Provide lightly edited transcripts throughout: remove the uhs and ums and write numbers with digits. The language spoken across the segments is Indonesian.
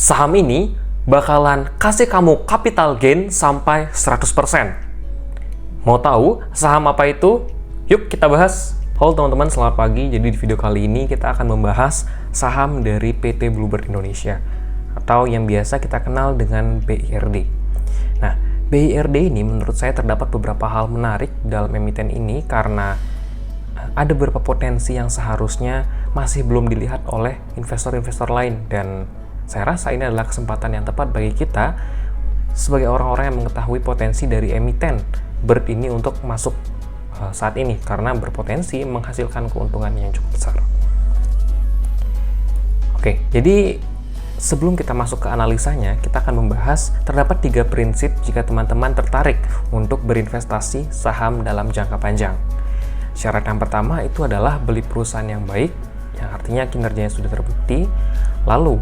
Saham ini bakalan kasih kamu capital gain sampai 100%. Mau tahu saham apa itu? Yuk kita bahas. Halo teman-teman, selamat pagi. Jadi di video kali ini kita akan membahas saham dari PT Bluebird Indonesia atau yang biasa kita kenal dengan BIRD. Nah, BIRD ini menurut saya terdapat beberapa hal menarik dalam emiten ini karena ada beberapa potensi yang seharusnya masih belum dilihat oleh investor-investor lain, dan saya rasa ini adalah kesempatan yang tepat bagi kita sebagai orang-orang yang mengetahui potensi dari emiten BIRD ini untuk masuk saat ini karena berpotensi menghasilkan keuntungan yang cukup besar. Oke, jadi sebelum kita masuk ke analisanya, kita akan membahas terdapat 3 prinsip jika teman-teman tertarik untuk berinvestasi saham dalam jangka panjang. Syarat yang pertama itu adalah beli perusahaan yang baik, yang artinya kinerjanya sudah terbukti. Lalu,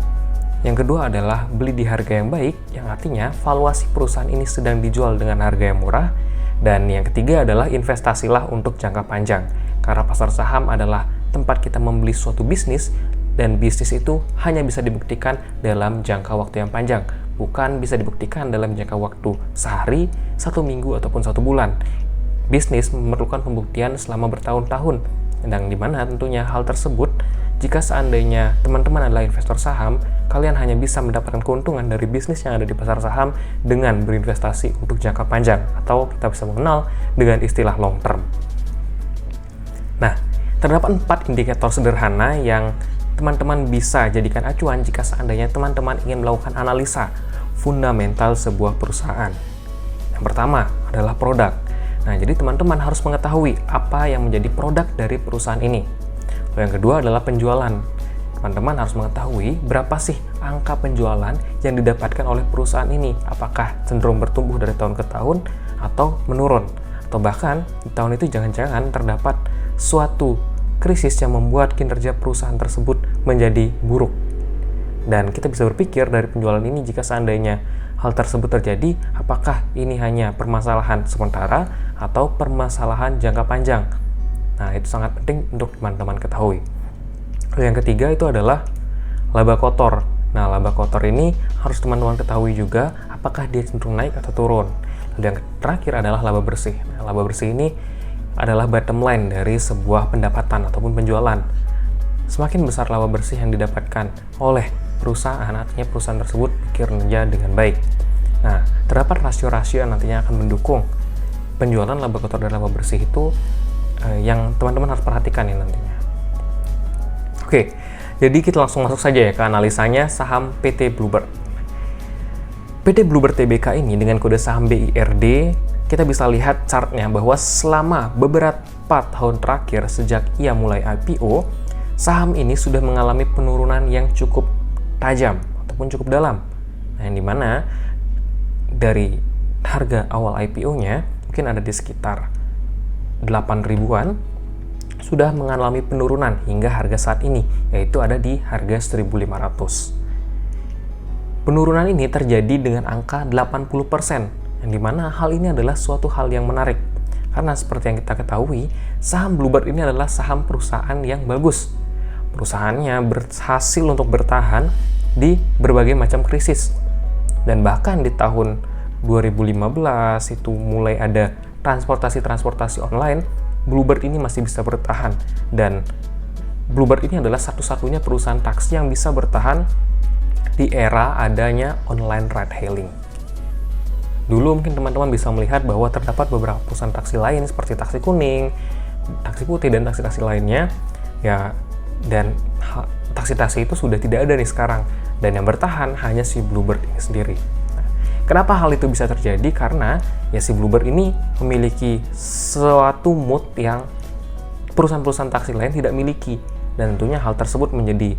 yang kedua adalah beli di harga yang baik, yang artinya valuasi perusahaan ini sedang dijual dengan harga yang murah. Dan yang ketiga adalah investasilah untuk jangka panjang, karena pasar saham adalah tempat kita membeli suatu bisnis, dan bisnis itu hanya bisa dibuktikan dalam jangka waktu yang panjang, bukan bisa dibuktikan dalam jangka waktu sehari, 1 minggu, ataupun 1 bulan. Bisnis memerlukan pembuktian selama bertahun-tahun, dan dimana tentunya hal tersebut, jika seandainya teman-teman adalah investor saham, kalian hanya bisa mendapatkan keuntungan dari bisnis yang ada di pasar saham dengan berinvestasi untuk jangka panjang, atau kita bisa mengenal dengan istilah long term. Nah, terdapat 4 indikator sederhana yang teman-teman bisa jadikan acuan jika seandainya teman-teman ingin melakukan analisa fundamental sebuah perusahaan. Yang pertama adalah produk. Nah, jadi teman-teman harus mengetahui apa yang menjadi produk dari perusahaan ini. Lalu yang kedua adalah penjualan. Teman-teman harus mengetahui berapa sih angka penjualan yang didapatkan oleh perusahaan ini. Apakah cenderung bertumbuh dari tahun ke tahun atau menurun? Atau bahkan di tahun itu jangan-jangan terdapat suatu krisis yang membuat kinerja perusahaan tersebut menjadi buruk. Dan kita bisa berpikir dari penjualan ini, jika seandainya hal tersebut terjadi, apakah ini hanya permasalahan sementara atau permasalahan jangka panjang. Nah, itu sangat penting untuk teman-teman ketahui. Lalu yang ketiga itu adalah laba kotor. Nah, laba kotor ini harus teman-teman ketahui juga apakah dia cenderung naik atau turun. Lalu yang terakhir adalah laba bersih. Nah, laba bersih ini adalah bottom line dari sebuah pendapatan ataupun penjualan. Semakin besar laba bersih yang didapatkan oleh perusahaan, artinya perusahaan tersebut bekerja dengan baik. Nah, terdapat rasio-rasio yang nantinya akan mendukung penjualan laba kotor dan laba bersih itu yang teman-teman harus perhatikan ya nantinya. Oke, jadi kita langsung masuk saja ya ke analisanya saham PT Bluebird. PT Bluebird Tbk ini dengan kode saham BIRD, kita bisa lihat chartnya bahwa selama beberapa tahun terakhir sejak ia mulai IPO, saham ini sudah mengalami penurunan yang cukup tajam ataupun cukup dalam. Nah, yang dimana dari harga awal IPO-nya mungkin ada di sekitar 8 ribuan, sudah mengalami penurunan hingga harga saat ini, yaitu ada di harga 1.500. Penurunan ini terjadi dengan angka 80%, yang dimana hal ini adalah suatu hal yang menarik. Karena seperti yang kita ketahui, saham Bluebird ini adalah saham perusahaan yang bagus. Perusahaannya berhasil untuk bertahan di berbagai macam krisis. Dan bahkan di tahun 2015 itu mulai ada transportasi online, Bluebird ini masih bisa bertahan. Dan Bluebird ini adalah satu-satunya perusahaan taksi yang bisa bertahan di era adanya online ride hailing. Dulu mungkin teman-teman bisa melihat bahwa terdapat beberapa perusahaan taksi lain seperti taksi kuning, taksi putih, dan taksi-taksi lainnya ya, dan taksi-taksi itu sudah tidak ada nih sekarang, dan yang bertahan hanya si Bluebird ini sendiri. Nah, kenapa hal itu bisa terjadi? Karena ya si Bluebird ini memiliki suatu mood yang perusahaan-perusahaan taksi lain tidak miliki, dan tentunya hal tersebut menjadi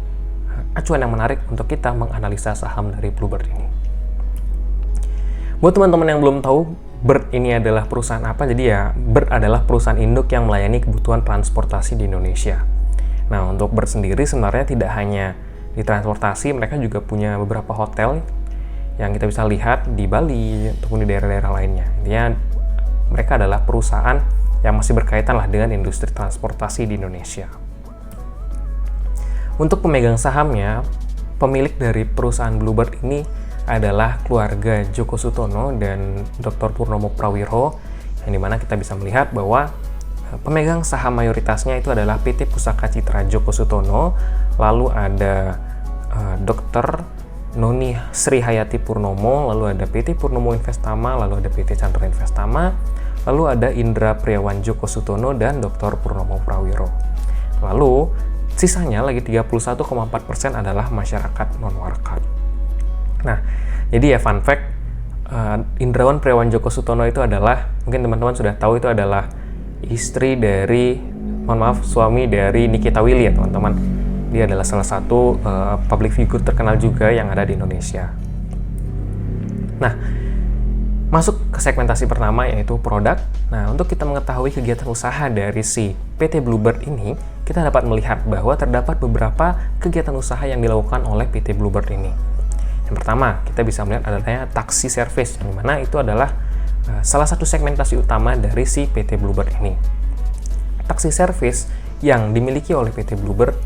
acuan yang menarik untuk kita menganalisa saham dari Bluebird ini. Buat teman-teman yang belum tahu BIRD ini adalah perusahaan apa, jadi ya BIRD adalah perusahaan induk yang melayani kebutuhan transportasi di Indonesia. Nah, untuk BIRD sendiri sebenarnya tidak hanya di transportasi, mereka juga punya beberapa hotel yang kita bisa lihat di Bali ataupun di daerah-daerah lainnya. Intinya mereka adalah perusahaan yang masih berkaitan lah dengan industri transportasi di Indonesia. Untuk pemegang sahamnya, pemilik dari perusahaan Bluebird ini adalah keluarga Djoko Sutono dan Dr. Purnomo Prawiro, yang dimana kita bisa melihat bahwa pemegang saham mayoritasnya itu adalah PT Pusaka Citra Djoko Sutono, lalu ada Dr. Noni Sri Hayati Purnomo, lalu ada PT Purnomo Investama, lalu ada PT Chandra Investama, lalu ada Indra Priawan Djoko Sutono dan Dr. Purnomo Prawiro. Lalu sisanya lagi 31,4% adalah masyarakat non-warkat. Nah, jadi ya fun fact, Indrawan Priawan Djoko Sutono itu adalah, mungkin teman-teman sudah tahu, itu adalah istri dari, suami dari Nikita Willy ya teman-teman. Dia adalah salah satu public figure terkenal juga yang ada di Indonesia. Nah, masuk ke segmentasi pertama yaitu produk. Nah, untuk kita mengetahui kegiatan usaha dari si PT Bluebird ini, kita dapat melihat bahwa terdapat beberapa kegiatan usaha yang dilakukan oleh PT Bluebird ini. Yang pertama, kita bisa melihat adanya taksi service, yang mana itu adalah salah satu segmentasi utama dari si PT Bluebird ini. Taksi service yang dimiliki oleh PT Bluebird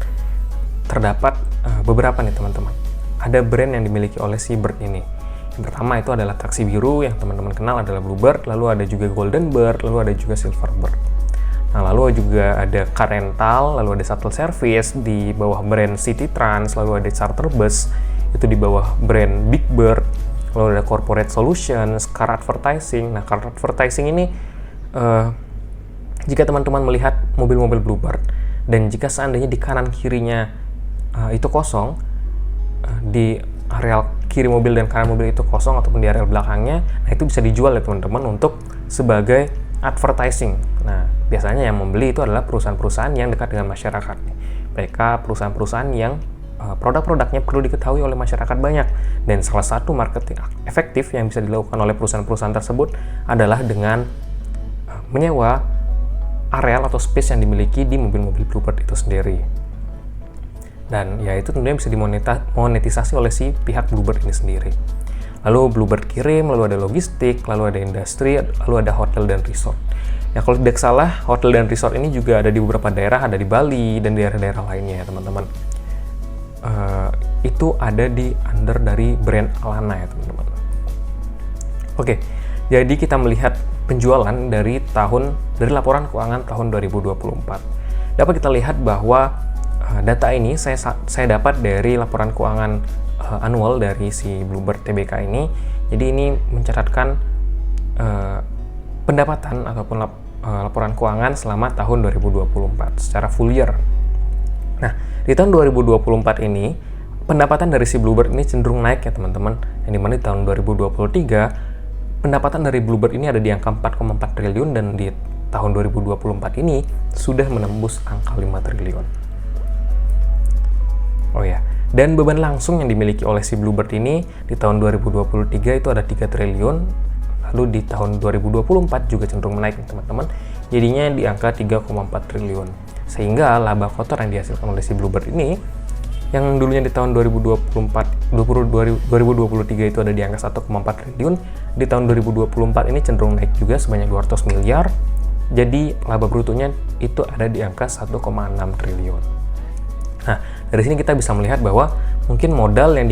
terdapat beberapa nih teman-teman. Ada brand yang dimiliki oleh si Bird ini. Yang pertama itu adalah taksi biru yang teman-teman kenal adalah Bluebird, lalu ada juga Golden Bird, lalu ada juga Silver Bird. Nah, lalu juga ada car rental, lalu ada shuttle service di bawah brand City Trans, lalu ada charter bus itu di bawah brand Big Bird, lalu ada corporate solutions, car advertising. Nah, car advertising ini jika teman-teman melihat mobil-mobil Bluebird dan jika seandainya di kanan kirinya itu kosong, di areal kiri mobil dan kanan mobil itu kosong ataupun di areal belakangnya, nah itu bisa dijual ya teman-teman untuk sebagai advertising. Nah, biasanya yang membeli itu adalah perusahaan-perusahaan yang dekat dengan masyarakat. Mereka perusahaan-perusahaan yang produk-produknya perlu diketahui oleh masyarakat banyak, dan salah satu marketing efektif yang bisa dilakukan oleh perusahaan-perusahaan tersebut adalah dengan menyewa areal atau space yang dimiliki di mobil-mobil Bluebird itu sendiri. Dan ya itu tentunya bisa dimonetisasi oleh si pihak Bluebird ini sendiri. Lalu Bluebird kirim, lalu ada logistik, lalu ada industri, lalu ada hotel dan resort. Ya kalau tidak salah, hotel dan resort ini juga ada di beberapa daerah, ada di Bali dan daerah-daerah lainnya ya teman-teman. Itu ada di under dari brand Alana ya teman-teman. Oke, jadi kita melihat penjualan dari laporan keuangan tahun 2024. Dapat kita lihat bahwa data ini saya dapat dari laporan keuangan annual dari si Bluebird Tbk ini. Jadi ini mencatatkan pendapatan ataupun laporan keuangan selama tahun 2024 secara full year. Nah, di tahun 2024 ini pendapatan dari si Bluebird ini cenderung naik ya teman-teman. Yang dimana di tahun 2023 pendapatan dari Bluebird ini ada di angka 4,4 triliun dan di tahun 2024 ini sudah menembus angka 5 triliun. Oh ya, dan beban langsung yang dimiliki oleh si Bluebird ini di tahun 2023 itu ada 3 triliun, lalu di tahun 2024 juga cenderung menaik teman-teman, jadinya di angka 3,4 triliun. Sehingga laba kotor yang dihasilkan oleh si Bluebird ini, yang dulunya di tahun 2023 itu ada di angka 1,4 triliun, di tahun 2024 ini cenderung naik juga sebanyak 200 miliar, jadi laba brutonya itu ada di angka 1,6 triliun. Nah, dari sini kita bisa melihat bahwa mungkin modal yang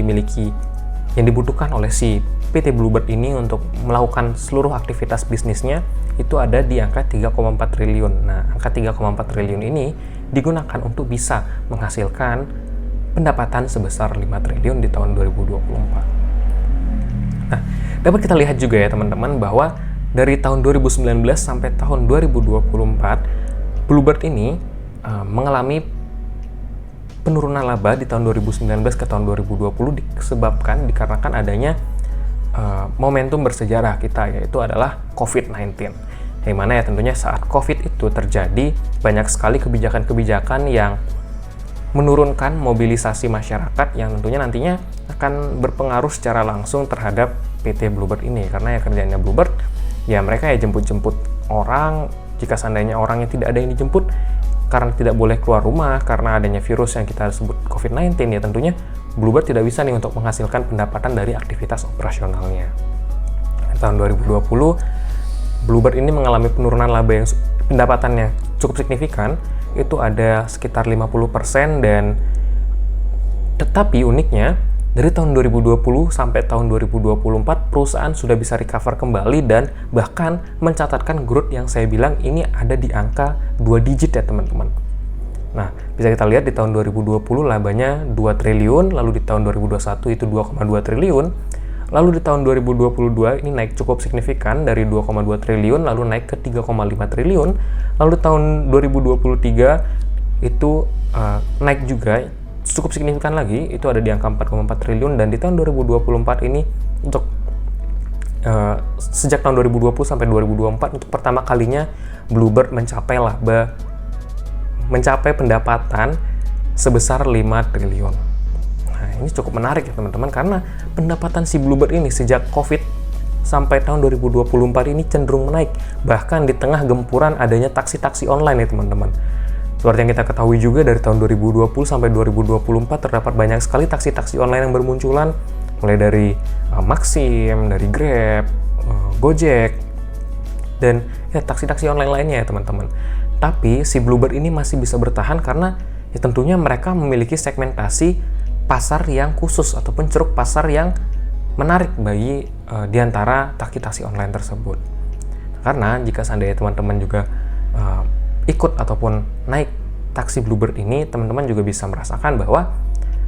dibutuhkan oleh si PT Bluebird ini untuk melakukan seluruh aktivitas bisnisnya itu ada di angka 3,4 triliun. Nah, angka 3,4 triliun ini digunakan untuk bisa menghasilkan pendapatan sebesar 5 triliun di tahun 2024. Nah, dapat kita lihat juga ya teman-teman bahwa dari tahun 2019 sampai tahun 2024 Bluebird ini mengalami penurunan laba di tahun 2019 ke tahun 2020 dikarenakan adanya momentum bersejarah kita, yaitu adalah COVID-19. Yang mana ya tentunya saat COVID itu terjadi, banyak sekali kebijakan-kebijakan yang menurunkan mobilisasi masyarakat yang tentunya nantinya akan berpengaruh secara langsung terhadap PT Bluebird ini. Karena ya kerjanya Bluebird, ya mereka ya jemput-jemput orang. Jika seandainya orangnya tidak ada yang dijemput, karena tidak boleh keluar rumah, karena adanya virus yang kita sebut COVID-19, ya tentunya Bluebird tidak bisa nih untuk menghasilkan pendapatan dari aktivitas operasionalnya. Di tahun 2020, Bluebird ini mengalami penurunan laba yang pendapatannya cukup signifikan, itu ada sekitar 50%, dan Tetapi uniknya, dari tahun 2020 sampai tahun 2024, perusahaan sudah bisa recover kembali dan bahkan mencatatkan growth yang saya bilang ini ada di angka 2 digit ya teman-teman. Nah, bisa kita lihat di tahun 2020 labanya 2 triliun, lalu di tahun 2021 itu 2,2 triliun, lalu di tahun 2022 ini naik cukup signifikan dari 2,2 triliun lalu naik ke 3,5 triliun, lalu di tahun 2023 itu naik juga cukup signifikan lagi, itu ada di angka 4,4 triliun, dan di tahun 2024 ini untuk sejak tahun 2020 sampai 2024 untuk pertama kalinya Bluebird mencapai pendapatan sebesar 5 triliun. Nah, ini cukup menarik ya teman-teman, karena pendapatan si Bluebird ini sejak COVID sampai tahun 2024 ini cenderung menaik, bahkan di tengah gempuran adanya taksi-taksi online ya teman-teman. Seperti yang kita ketahui juga, dari tahun 2020 sampai 2024 terdapat banyak sekali taksi-taksi online yang bermunculan, mulai dari Maxim, dari Grab, Gojek, dan ya taksi-taksi online lainnya ya teman-teman. Tapi si Bluebird ini masih bisa bertahan karena ya tentunya mereka memiliki segmentasi pasar yang khusus ataupun ceruk pasar yang menarik bagi diantara taksi-taksi online tersebut. Karena jika seandainya teman-teman juga ikut ataupun naik taksi Bluebird ini, teman-teman juga bisa merasakan bahwa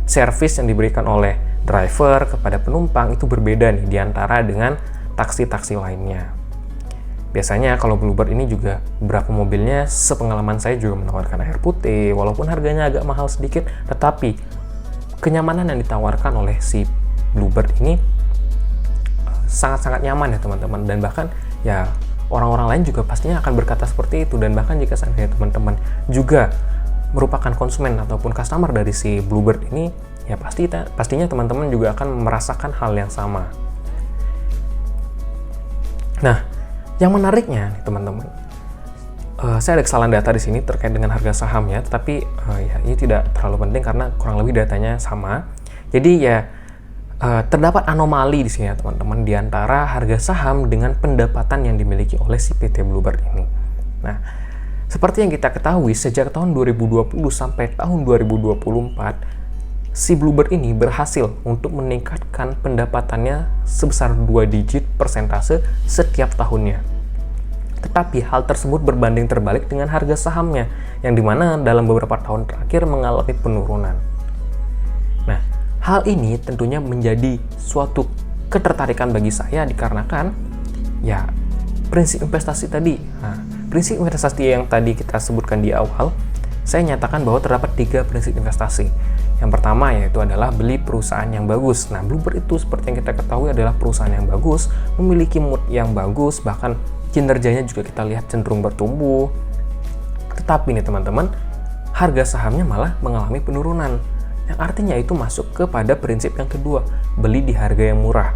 servis yang diberikan oleh driver kepada penumpang itu berbeda nih diantara dengan taksi-taksi lainnya. Biasanya kalau Bluebird ini juga beberapa mobilnya sepengalaman saya juga menawarkan air putih, walaupun harganya agak mahal sedikit, tetapi kenyamanan yang ditawarkan oleh si Bluebird ini sangat-sangat nyaman ya teman-teman, dan bahkan ya orang-orang lain juga pastinya akan berkata seperti itu. Dan bahkan jika seandainya teman-teman juga merupakan konsumen ataupun customer dari si Bluebird ini, ya pastinya teman-teman juga akan merasakan hal yang sama. Nah, yang menariknya nih teman-teman, saya ada kesalahan data di sini terkait dengan harga sahamnya, tetapi ya ini tidak terlalu penting karena kurang lebih datanya sama. Jadi ya terdapat anomali di sini ya teman-teman, di antara harga saham dengan pendapatan yang dimiliki oleh si PT Bluebird ini. Nah, seperti yang kita ketahui, sejak tahun 2020 sampai tahun 2024, si Bluebird ini berhasil untuk meningkatkan pendapatannya sebesar 2 digit persentase setiap tahunnya. Tetapi hal tersebut berbanding terbalik dengan harga sahamnya, yang dimana dalam beberapa tahun terakhir mengalami penurunan. Nah, hal ini tentunya menjadi suatu ketertarikan bagi saya dikarenakan ya prinsip investasi tadi. Nah, prinsip investasi yang tadi kita sebutkan di awal, saya nyatakan bahwa terdapat 3 prinsip investasi. Yang pertama yaitu adalah beli perusahaan yang bagus. Nah, Bluebird itu seperti yang kita ketahui adalah perusahaan yang bagus, memiliki mood yang bagus, bahkan kinerjanya juga kita lihat cenderung bertumbuh. Tetapi nih teman-teman, harga sahamnya malah mengalami penurunan. Yang artinya itu masuk kepada prinsip yang kedua, beli di harga yang murah.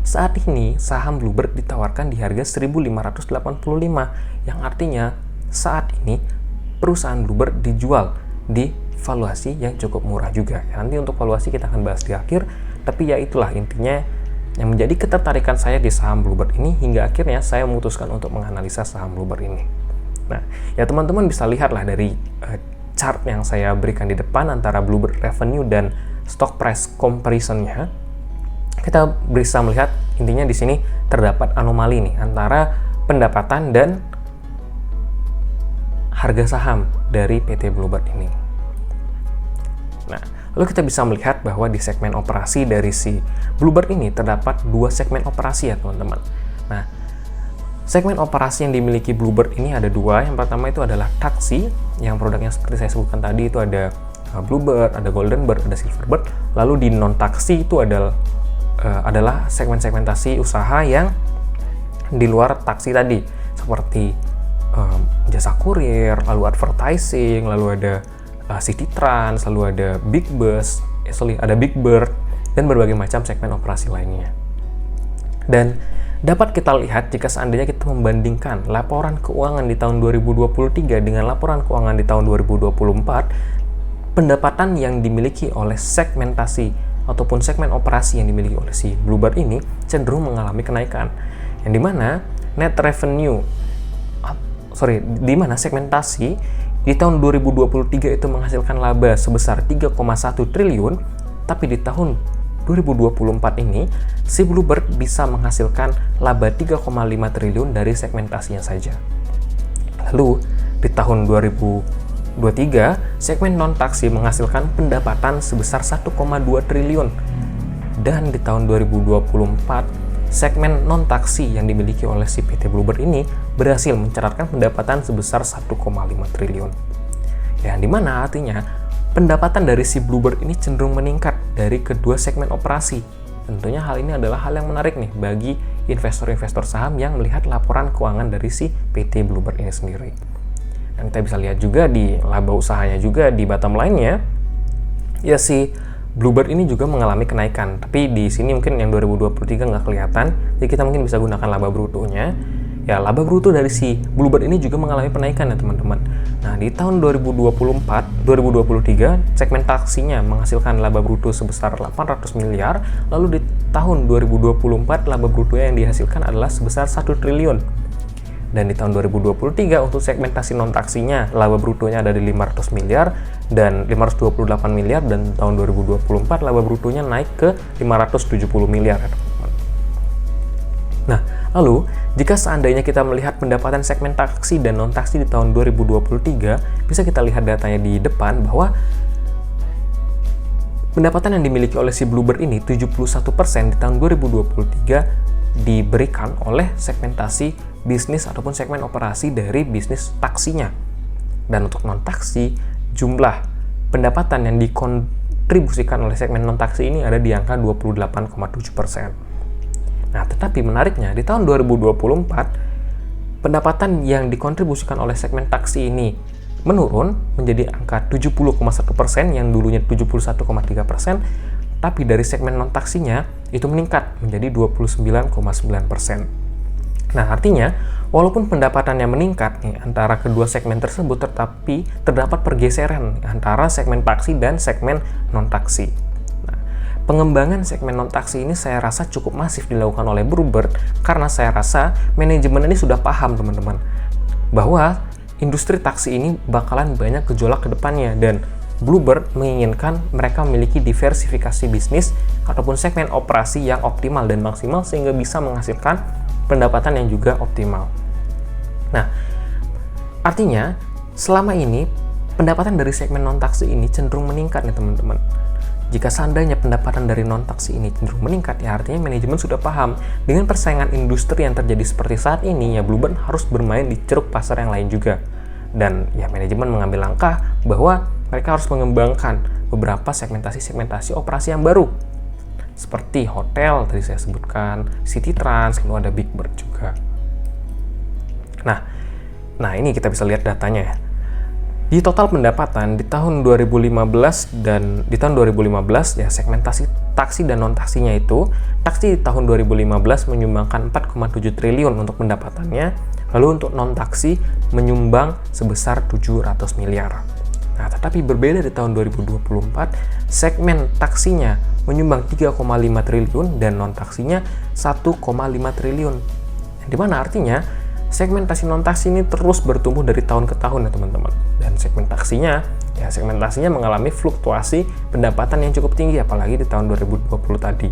Saat ini saham Bluebird ditawarkan di harga 1.585, yang artinya saat ini perusahaan Bluebird dijual di valuasi yang cukup murah juga. Ya, nanti untuk valuasi kita akan bahas di akhir, tapi ya itulah intinya yang menjadi ketertarikan saya di saham Bluebird ini hingga akhirnya saya memutuskan untuk menganalisa saham Bluebird ini. Nah, ya teman-teman bisa lihatlah dari chart yang saya berikan di depan antara Bluebird revenue dan stock price comparison-nya, kita bisa melihat intinya di sini terdapat anomali nih antara pendapatan dan harga saham dari PT Bluebird ini. Nah, lalu kita bisa melihat bahwa di segmen operasi dari si Bluebird ini terdapat 2 segmen operasi ya teman-teman. Nah, segmen operasi yang dimiliki Bluebird ini ada 2. Yang pertama itu adalah taksi, yang produknya seperti saya sebutkan tadi itu ada Bluebird, ada Goldenbird, ada Silverbird. Lalu di non-taksi itu adalah segmen-segmentasi usaha yang di luar taksi tadi, seperti jasa kurir, lalu advertising, lalu ada City Trans, lalu ada Big Bus, ada Big Bird, dan berbagai macam segmen operasi lainnya. Dan dapat kita lihat jika seandainya kita membandingkan laporan keuangan di tahun 2023 dengan laporan keuangan di tahun 2024, pendapatan yang dimiliki oleh segmentasi ataupun segmen operasi yang dimiliki oleh si Bluebird ini cenderung mengalami kenaikan. Yang dimana dimana segmentasi di tahun 2023 itu menghasilkan laba sebesar 3,1 triliun, Tapi di tahun 2024 ini, si Bluebird bisa menghasilkan laba 3,5 triliun dari segmentasinya saja. Lalu, di tahun 2023, segmen non-taksi menghasilkan pendapatan sebesar 1,2 triliun. Dan di tahun 2024, segmen non-taksi yang dimiliki oleh si PT Bluebird ini berhasil mencatatkan pendapatan sebesar 1,5 triliun. Yang dimana artinya, pendapatan dari si Bluebird ini cenderung meningkat dari kedua segmen operasi. Tentunya hal ini adalah hal yang menarik nih bagi investor-investor saham yang melihat laporan keuangan dari si PT Bluebird ini sendiri. Dan kita bisa lihat juga di laba usahanya juga di bottom line-nya, ya si Bluebird ini juga mengalami kenaikan. Tapi di sini mungkin yang 2023 nggak kelihatan, jadi kita mungkin bisa gunakan laba brutonya. Ya, laba bruto dari si Bluebird ini juga mengalami penaikan ya teman-teman. Nah, di tahun 2023, segmen taksinya menghasilkan laba bruto sebesar 800 miliar, lalu di tahun 2024 laba brutonya yang dihasilkan adalah sebesar 1 triliun. Dan di tahun 2023 untuk segmentasi non-taksinya, laba brutonya ada di 500 miliar dan 528 miliar, dan tahun 2024 laba brutonya naik ke 570 miliar ya teman-teman. Nah, lalu jika seandainya kita melihat pendapatan segmen taksi dan non-taksi di tahun 2023, bisa kita lihat datanya di depan bahwa pendapatan yang dimiliki oleh si Bluebird ini 71% di tahun 2023 diberikan oleh segmentasi bisnis ataupun segmen operasi dari bisnis taksinya. Dan untuk non-taksi, jumlah pendapatan yang dikontribusikan oleh segmen non-taksi ini ada di angka 28,7%. Nah, tetapi menariknya, di tahun 2024, pendapatan yang dikontribusikan oleh segmen taksi ini menurun menjadi angka 70,1% yang dulunya 71,3%, tapi dari segmen non-taksinya itu meningkat menjadi 29,9%. Nah, artinya, walaupun pendapatannya meningkat nih, antara kedua segmen tersebut, tetapi terdapat pergeseran antara segmen taksi dan segmen non-taksi. Pengembangan segmen non-taksi ini saya rasa cukup masif dilakukan oleh Bluebird karena saya rasa manajemen ini sudah paham teman-teman bahwa industri taksi ini bakalan banyak gejolak ke depannya, dan Bluebird menginginkan mereka memiliki diversifikasi bisnis ataupun segmen operasi yang optimal dan maksimal sehingga bisa menghasilkan pendapatan yang juga optimal. Nah, artinya selama ini pendapatan dari segmen non-taksi ini cenderung meningkat nih teman-teman. Jika seandainya pendapatan dari non-taksi ini cenderung meningkat, ya artinya manajemen sudah paham dengan persaingan industri yang terjadi seperti saat ini, ya Bluebird harus bermain di ceruk pasar yang lain juga. Dan ya manajemen mengambil langkah bahwa mereka harus mengembangkan beberapa segmentasi operasi yang baru. Seperti hotel, tadi saya sebutkan, City Trans, lalu ada Big Bird juga. Nah ini kita bisa lihat datanya ya. Di total pendapatan di tahun 2015 dan di tahun 2015 ya segmentasi taksi dan non-taksinya itu, taksi di tahun 2015 menyumbangkan 4,7 triliun untuk pendapatannya, lalu untuk non-taksi menyumbang sebesar 700 miliar. Nah, tetapi berbeda di tahun 2024, segmen taksinya menyumbang 3,5 triliun dan non-taksinya 1,5 triliun. Di mana artinya segmentasi non-taksi ini terus bertumbuh dari tahun ke tahun ya teman-teman. Dan segmentasinya mengalami fluktuasi pendapatan yang cukup tinggi apalagi di tahun 2020 tadi.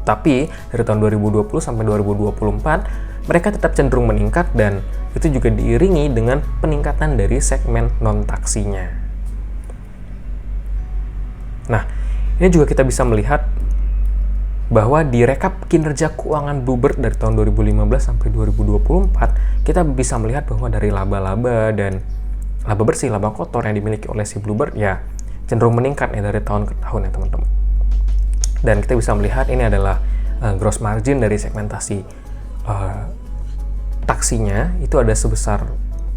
Tapi dari tahun 2020 sampai 2024 mereka tetap cenderung meningkat, dan itu juga diiringi dengan peningkatan dari segmen non-taksinya. Nah, ini juga kita bisa melihat bahwa di rekap kinerja keuangan Bluebird dari tahun 2015 sampai 2024, kita bisa melihat bahwa dari laba-laba dan laba bersih, laba kotor yang dimiliki oleh si Bluebird ya cenderung meningkat ya dari tahun ke tahun ya teman-teman. Dan kita bisa melihat ini adalah gross margin dari segmentasi taksinya itu ada sebesar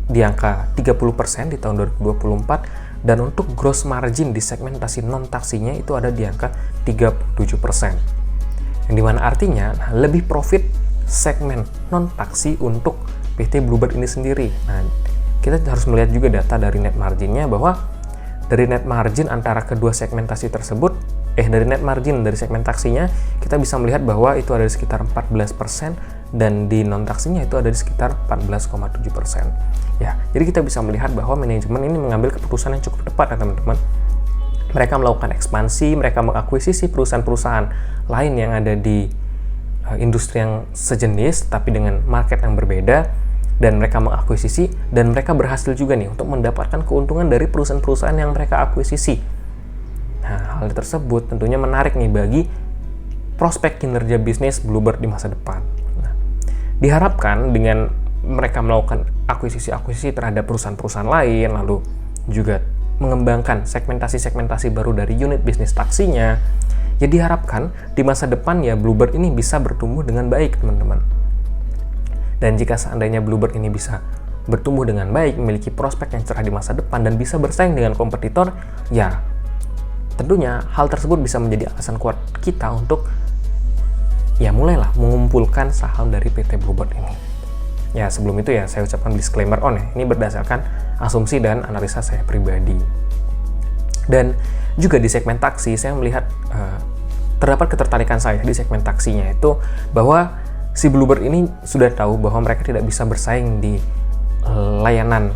di angka 30% di tahun 2024, dan untuk gross margin di segmentasi non-taksinya itu ada di angka 37%. Yang dimana artinya lebih profit segmen non-taksi untuk PT Bluebird ini sendiri. Nah, kita harus melihat juga data dari net marginnya, bahwa dari net margin antara kedua segmentasi tersebut, dari net margin dari segmen taksinya, kita bisa melihat bahwa itu ada di sekitar 14%, dan di non-taksinya itu ada di sekitar 14,7%. Ya, jadi kita bisa melihat bahwa manajemen ini mengambil keputusan yang cukup tepat ya teman-teman. Mereka melakukan ekspansi, mereka mengakuisisi perusahaan-perusahaan lain yang ada di industri yang sejenis tapi dengan market yang berbeda, dan mereka mengakuisisi dan mereka berhasil juga nih untuk mendapatkan keuntungan dari perusahaan-perusahaan yang mereka akuisisi. Nah, hal tersebut tentunya menarik nih bagi prospek kinerja bisnis Bluebird di masa depan. Nah, diharapkan dengan mereka melakukan akuisisi-akuisisi terhadap perusahaan-perusahaan lain, lalu juga mengembangkan segmentasi-segmentasi baru dari unit bisnis taksinya, ya diharapkan di masa depan ya Bluebird ini bisa bertumbuh dengan baik, teman-teman. Dan jika seandainya Bluebird ini bisa bertumbuh dengan baik, memiliki prospek yang cerah di masa depan dan bisa bersaing dengan kompetitor, ya tentunya hal tersebut bisa menjadi alasan kuat kita untuk ya mulailah mengumpulkan saham dari PT Bluebird ini. Ya sebelum itu ya saya ucapkan disclaimer on ya, ini berdasarkan asumsi dan analisa saya pribadi. Dan juga di segmen taksi saya melihat terdapat ketertarikan saya di segmen taksinya itu bahwa si Bluebird ini sudah tahu bahwa mereka tidak bisa bersaing di layanan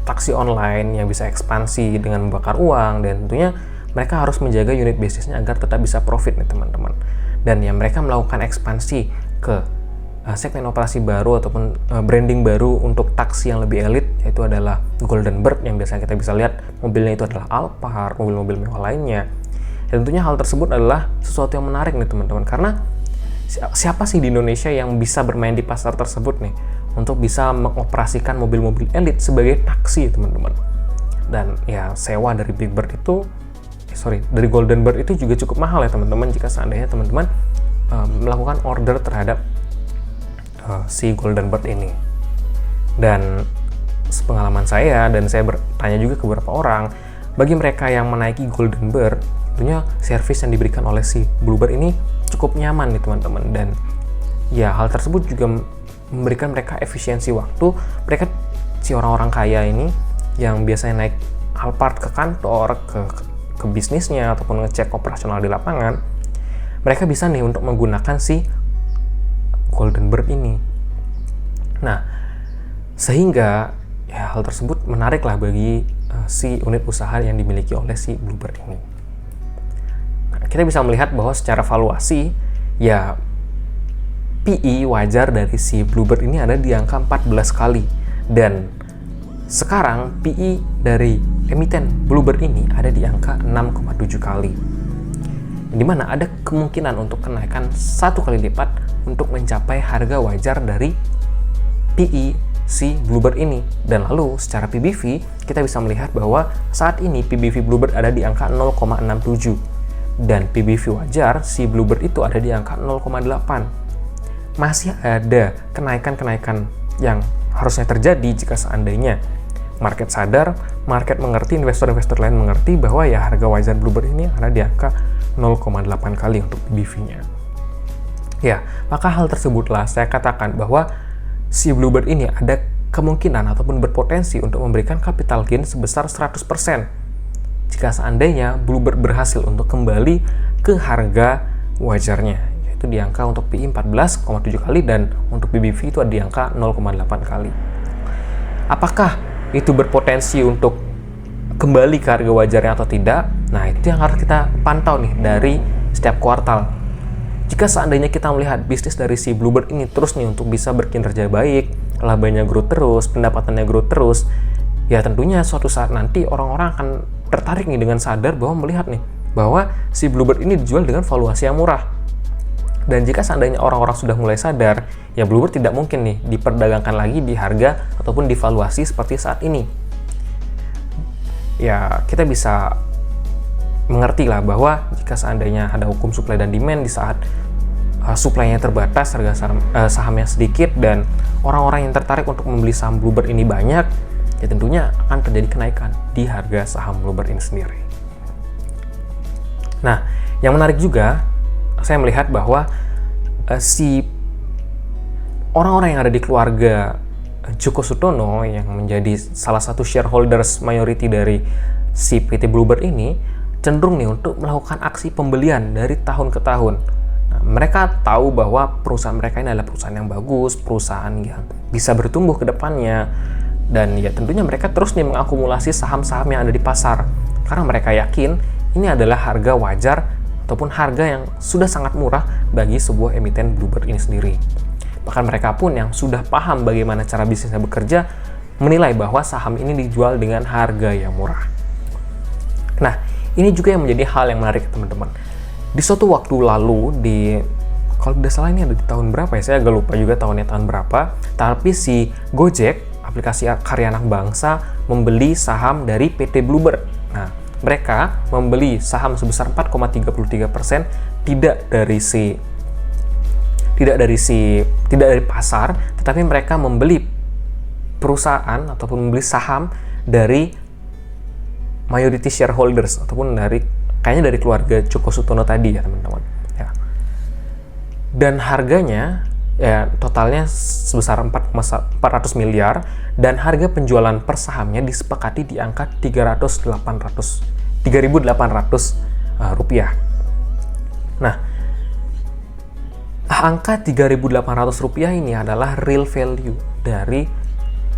taksi online yang bisa ekspansi dengan membakar uang, dan tentunya mereka harus menjaga unit bisnisnya agar tetap bisa profit nih teman-teman. Dan ya mereka melakukan ekspansi ke segmen operasi baru ataupun branding baru untuk taksi yang lebih elit, yaitu adalah Golden Bird yang biasanya kita bisa lihat mobilnya itu adalah Alphard, mobil-mobil mewah lainnya. Dan tentunya hal tersebut adalah sesuatu yang menarik nih teman-teman, karena siapa sih di Indonesia yang bisa bermain di pasar tersebut nih untuk bisa mengoperasikan mobil-mobil elit sebagai taksi teman-teman. Dan ya sewa dari dari Golden Bird itu juga cukup mahal ya teman-teman jika seandainya teman-teman melakukan order terhadap si Golden Bird ini. Dan sepengalaman saya, dan saya bertanya juga ke beberapa orang, bagi mereka yang menaiki Golden Bird, tentunya servis yang diberikan oleh si Bluebird ini cukup nyaman nih teman-teman. Dan ya hal tersebut juga memberikan mereka efisiensi waktu. Mereka si orang-orang kaya ini yang biasanya naik Alphard ke kantor, ke bisnisnya ataupun ngecek operasional di lapangan, mereka bisa nih untuk menggunakan si Golden Bird ini. Nah, sehingga ya hal tersebut menarik lah bagi si unit usaha yang dimiliki oleh si Bluebird ini. Nah, kita bisa melihat bahwa secara valuasi ya PE wajar dari si Bluebird ini ada di angka 14 kali, dan sekarang PE dari emiten Bluebird ini ada di angka 6,7 kali. Di mana ada kemungkinan untuk kenaikan 1 kali lipat untuk mencapai harga wajar dari PE si Bluebird ini. Dan lalu secara PBV kita bisa melihat bahwa saat ini PBV Bluebird ada di angka 0,67 dan PBV wajar si Bluebird itu ada di angka 0,8. Masih ada kenaikan-kenaikan yang harusnya terjadi jika seandainya market sadar, market mengerti, investor-investor lain mengerti bahwa ya harga wajar Bluebird ini ada di angka 0,8 kali untuk PBV-nya. Ya, maka hal tersebutlah saya katakan bahwa si Bluebird ini ada kemungkinan ataupun berpotensi untuk memberikan capital gain sebesar 100% jika seandainya Bluebird berhasil untuk kembali ke harga wajarnya, yaitu di angka untuk PE 14,7 kali dan untuk PBV itu ada di angka 0,8 kali. Apakah itu berpotensi untuk kembali ke harga wajarnya atau tidak? Nah, itu yang harus kita pantau nih dari setiap kuartal. Jika seandainya kita melihat bisnis dari si Bluebird ini terus nih untuk bisa berkinerja baik, labanya growth terus, pendapatannya growth terus, ya tentunya suatu saat nanti orang-orang akan tertarik nih dengan sadar bahwa melihat nih bahwa si Bluebird ini dijual dengan valuasi yang murah. Dan jika seandainya orang-orang sudah mulai sadar, ya Bluebird tidak mungkin nih diperdagangkan lagi di harga ataupun di valuasi seperti saat ini. Ya, kita bisa mengerti lah bahwa jika seandainya ada hukum supply dan demand, di saat supply-nya terbatas, harga sahamnya sedikit, dan orang-orang yang tertarik untuk membeli saham Bluebird ini banyak, ya tentunya akan terjadi kenaikan di harga saham Bluebird ini sendiri. Nah, yang menarik juga, saya melihat bahwa si orang-orang yang ada di keluarga Djoko Sutono yang menjadi salah satu shareholders majority dari si PT Bluebird ini cenderung nih untuk melakukan aksi pembelian dari tahun ke tahun. Nah, mereka tahu bahwa perusahaan mereka ini adalah perusahaan yang bagus, perusahaan yang bisa bertumbuh ke depannya, dan ya tentunya mereka terus nih mengakumulasi saham-saham yang ada di pasar. karena mereka yakin ini adalah harga wajar ataupun harga yang sudah sangat murah bagi sebuah emiten Bluebird ini sendiri. Bahkan mereka pun yang sudah paham bagaimana cara bisnisnya bekerja menilai bahwa saham ini dijual dengan harga yang murah. Nah, ini juga yang menjadi hal yang menarik teman-teman. Di suatu waktu lalu, kalau tidak salah ini ada di tahun berapa ya, saya agak lupa juga tahunnya tahun berapa, tapi si Gojek, aplikasi karya anak bangsa, membeli saham dari PT Bluebird. Nah, mereka membeli saham sebesar 4,33%, tidak dari pasar, tetapi mereka membeli perusahaan ataupun membeli saham dari majority shareholders ataupun kayaknya dari keluarga Joko Sutono tadi ya teman-teman. Ya. Dan harganya ya totalnya sebesar 400 miliar dan harga penjualan per sahamnya disepakati di angka 3.800 rupiah. Nah, angka 3.800 rupiah ini adalah real value dari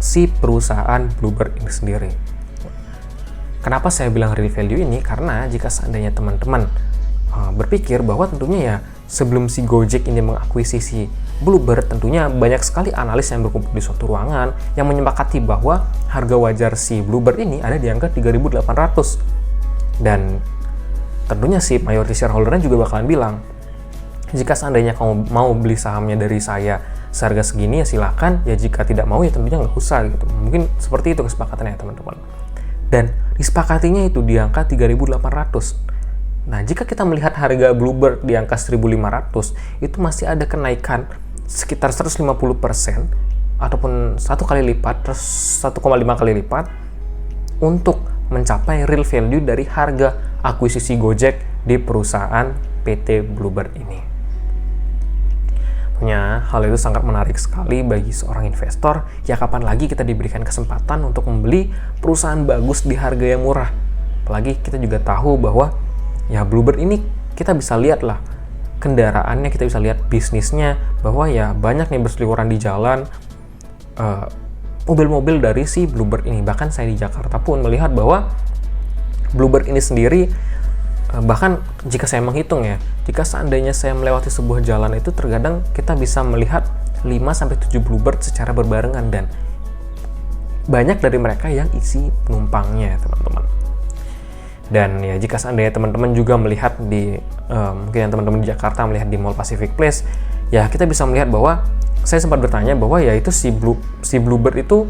si perusahaan Bluebird ini sendiri. Kenapa saya bilang real value ini? Karena jika seandainya teman-teman berpikir bahwa tentunya ya sebelum si Gojek ini mengakuisisi Bluebird, tentunya banyak sekali analis yang berkumpul di suatu ruangan yang menyepakati bahwa harga wajar si Bluebird ini ada di angka 3.800. Dan tentunya si majority shareholder-nya juga bakalan bilang, jika seandainya kamu mau beli sahamnya dari saya seharga segini ya silakan, ya jika tidak mau ya tentunya nggak usah gitu. Mungkin seperti itu kesepakatannya teman-teman. Dan disepakatinya itu di angka 3.800. Nah, jika kita melihat harga Bluebird di angka 1.500, itu masih ada kenaikan sekitar 150% ataupun 1 kali lipat, terus 1,5 kali lipat untuk mencapai real value dari harga akuisisi Gojek di perusahaan PT Bluebird ini. Tentunya hal itu sangat menarik sekali bagi seorang investor. Ya kapan lagi kita diberikan kesempatan untuk membeli perusahaan bagus di harga yang murah. Apalagi kita juga tahu bahwa ya Bluebird ini kita bisa lihat lah kendaraannya, kita bisa lihat bisnisnya, bahwa ya banyak nih berseliweran di jalan mobil-mobil dari si Bluebird ini. Bahkan saya di Jakarta pun melihat bahwa Bluebird ini sendiri, bahkan jika saya menghitung ya, jika seandainya saya melewati sebuah jalan itu terkadang kita bisa melihat 5-7 Bluebird secara berbarengan dan banyak dari mereka yang isi penumpangnya teman-teman. Dan ya jika seandainya teman-teman juga melihat di mungkin teman-teman di Jakarta melihat di Mall Pacific Place, ya kita bisa melihat bahwa saya sempat bertanya bahwa ya itu si Bluebird itu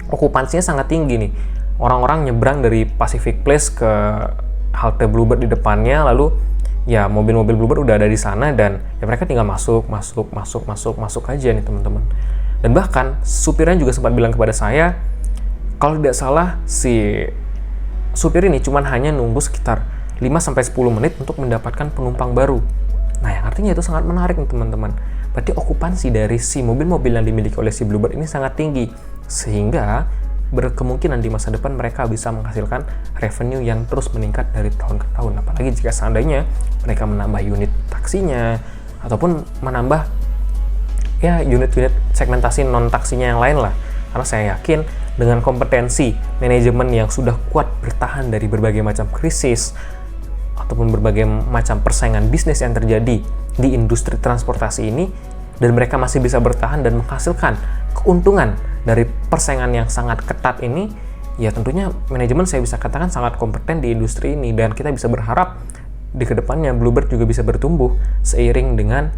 okupansinya sangat tinggi nih. Orang-orang nyebrang dari Pacific Place ke halte Bluebird di depannya, lalu ya mobil-mobil Bluebird udah ada di sana dan ya mereka tinggal masuk aja nih teman-teman. Dan bahkan supirnya juga sempat bilang kepada saya, kalau tidak salah si supir ini cuman hanya nunggu sekitar 5-10 menit untuk mendapatkan penumpang baru. Nah, yang artinya itu sangat menarik nih teman-teman. Berarti okupansi dari si mobil-mobil yang dimiliki oleh si Bluebird ini sangat tinggi, sehingga berkemungkinan di masa depan mereka bisa menghasilkan revenue yang terus meningkat dari tahun ke tahun. Apalagi jika seandainya mereka menambah unit taksinya ataupun menambah ya unit-unit segmentasi non taksinya yang lain lah. Karena saya yakin dengan kompetensi manajemen yang sudah kuat bertahan dari berbagai macam krisis ataupun berbagai macam persaingan bisnis yang terjadi di industri transportasi ini, dan mereka masih bisa bertahan dan menghasilkan keuntungan dari persaingan yang sangat ketat ini, ya tentunya manajemen saya bisa katakan sangat kompeten di industri ini, dan kita bisa berharap di kedepannya Bluebird juga bisa bertumbuh seiring dengan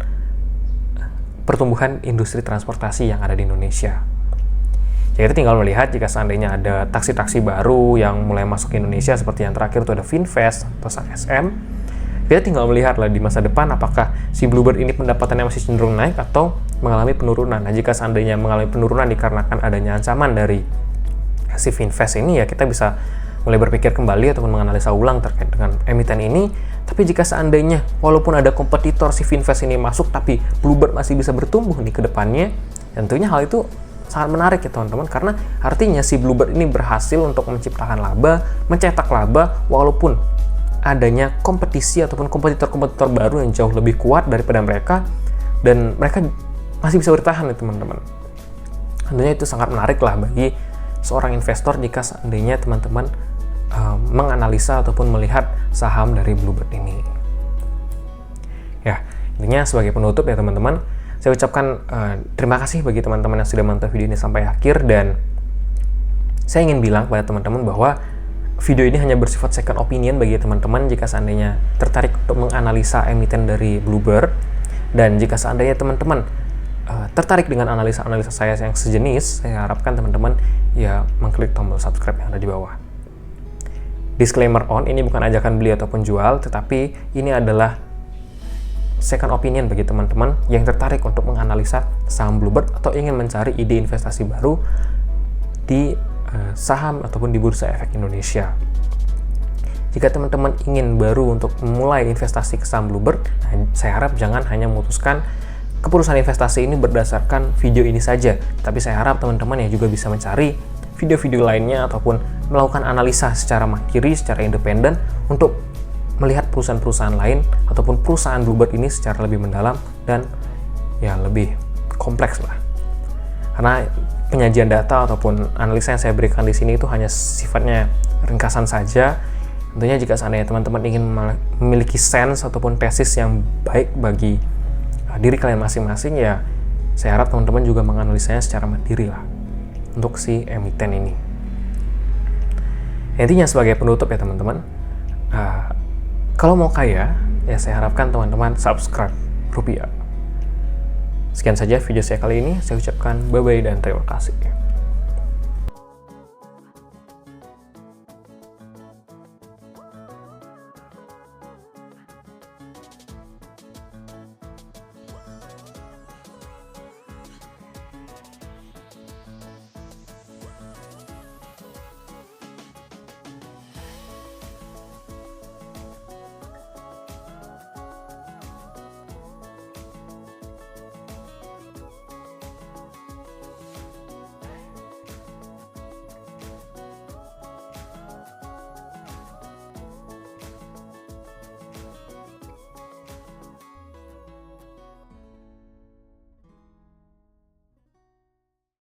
pertumbuhan industri transportasi yang ada di Indonesia. Jadi kita tinggal melihat jika seandainya ada taksi-taksi baru yang mulai masuk ke Indonesia, seperti yang terakhir itu ada Finvest atau SAK-SM, kita tinggal melihat lah di masa depan apakah si Bluebird ini pendapatannya masih cenderung naik atau mengalami penurunan. Nah, jika seandainya mengalami penurunan dikarenakan adanya ancaman dari si Finvest ini, ya kita bisa mulai berpikir kembali ataupun menganalisa ulang terkait dengan emiten ini. Tapi jika seandainya walaupun ada kompetitor si Finvest ini masuk, tapi Bluebird masih bisa bertumbuh nih ke depannya, tentunya hal itu sangat menarik ya teman-teman, karena artinya si Bluebird ini berhasil untuk menciptakan laba, mencetak laba walaupun adanya kompetisi ataupun kompetitor-kompetitor baru yang jauh lebih kuat daripada mereka, dan mereka masih bisa bertahan ya teman-teman. Tentunya itu sangat menarik lah bagi seorang investor jika seandainya teman-teman menganalisa ataupun melihat saham dari Bluebird ini. Ya, intinya sebagai penutup ya teman-teman, saya ucapkan terima kasih bagi teman-teman yang sudah menonton video ini sampai akhir, dan saya ingin bilang kepada teman-teman bahwa video ini hanya bersifat second opinion bagi teman-teman jika seandainya tertarik untuk menganalisa emiten dari Bluebird, dan jika seandainya teman-teman tertarik dengan analisa-analisa saya yang sejenis, saya harapkan teman-teman ya mengklik tombol subscribe yang ada di bawah. Disclaimer on, ini bukan ajakan beli ataupun jual, tetapi ini adalah second opinion bagi teman-teman yang tertarik untuk menganalisa saham Bluebird atau ingin mencari ide investasi baru di saham ataupun di Bursa Efek Indonesia. Jika teman-teman ingin baru untuk memulai investasi ke saham Bluebird, saya harap jangan hanya memutuskan keputusan investasi ini berdasarkan video ini saja, tapi saya harap teman-teman yang juga bisa mencari video-video lainnya ataupun melakukan analisa secara mandiri, secara independen untuk melihat perusahaan-perusahaan lain ataupun perusahaan Bluebird ini secara lebih mendalam dan ya lebih kompleks lah. Karena penyajian data ataupun analisa yang saya berikan di sini itu hanya sifatnya ringkasan saja. Tentunya jika seandainya teman-teman ingin memiliki sense ataupun tesis yang baik bagi diri kalian masing-masing, ya saya harap teman-teman juga menganalisanya secara mandiri lah untuk si emiten ini. Intinya sebagai penutup ya teman-teman, kalau mau kaya, ya saya harapkan teman-teman subscribe rupiah. Sekian saja video saya kali ini, saya ucapkan bye-bye dan terima kasih.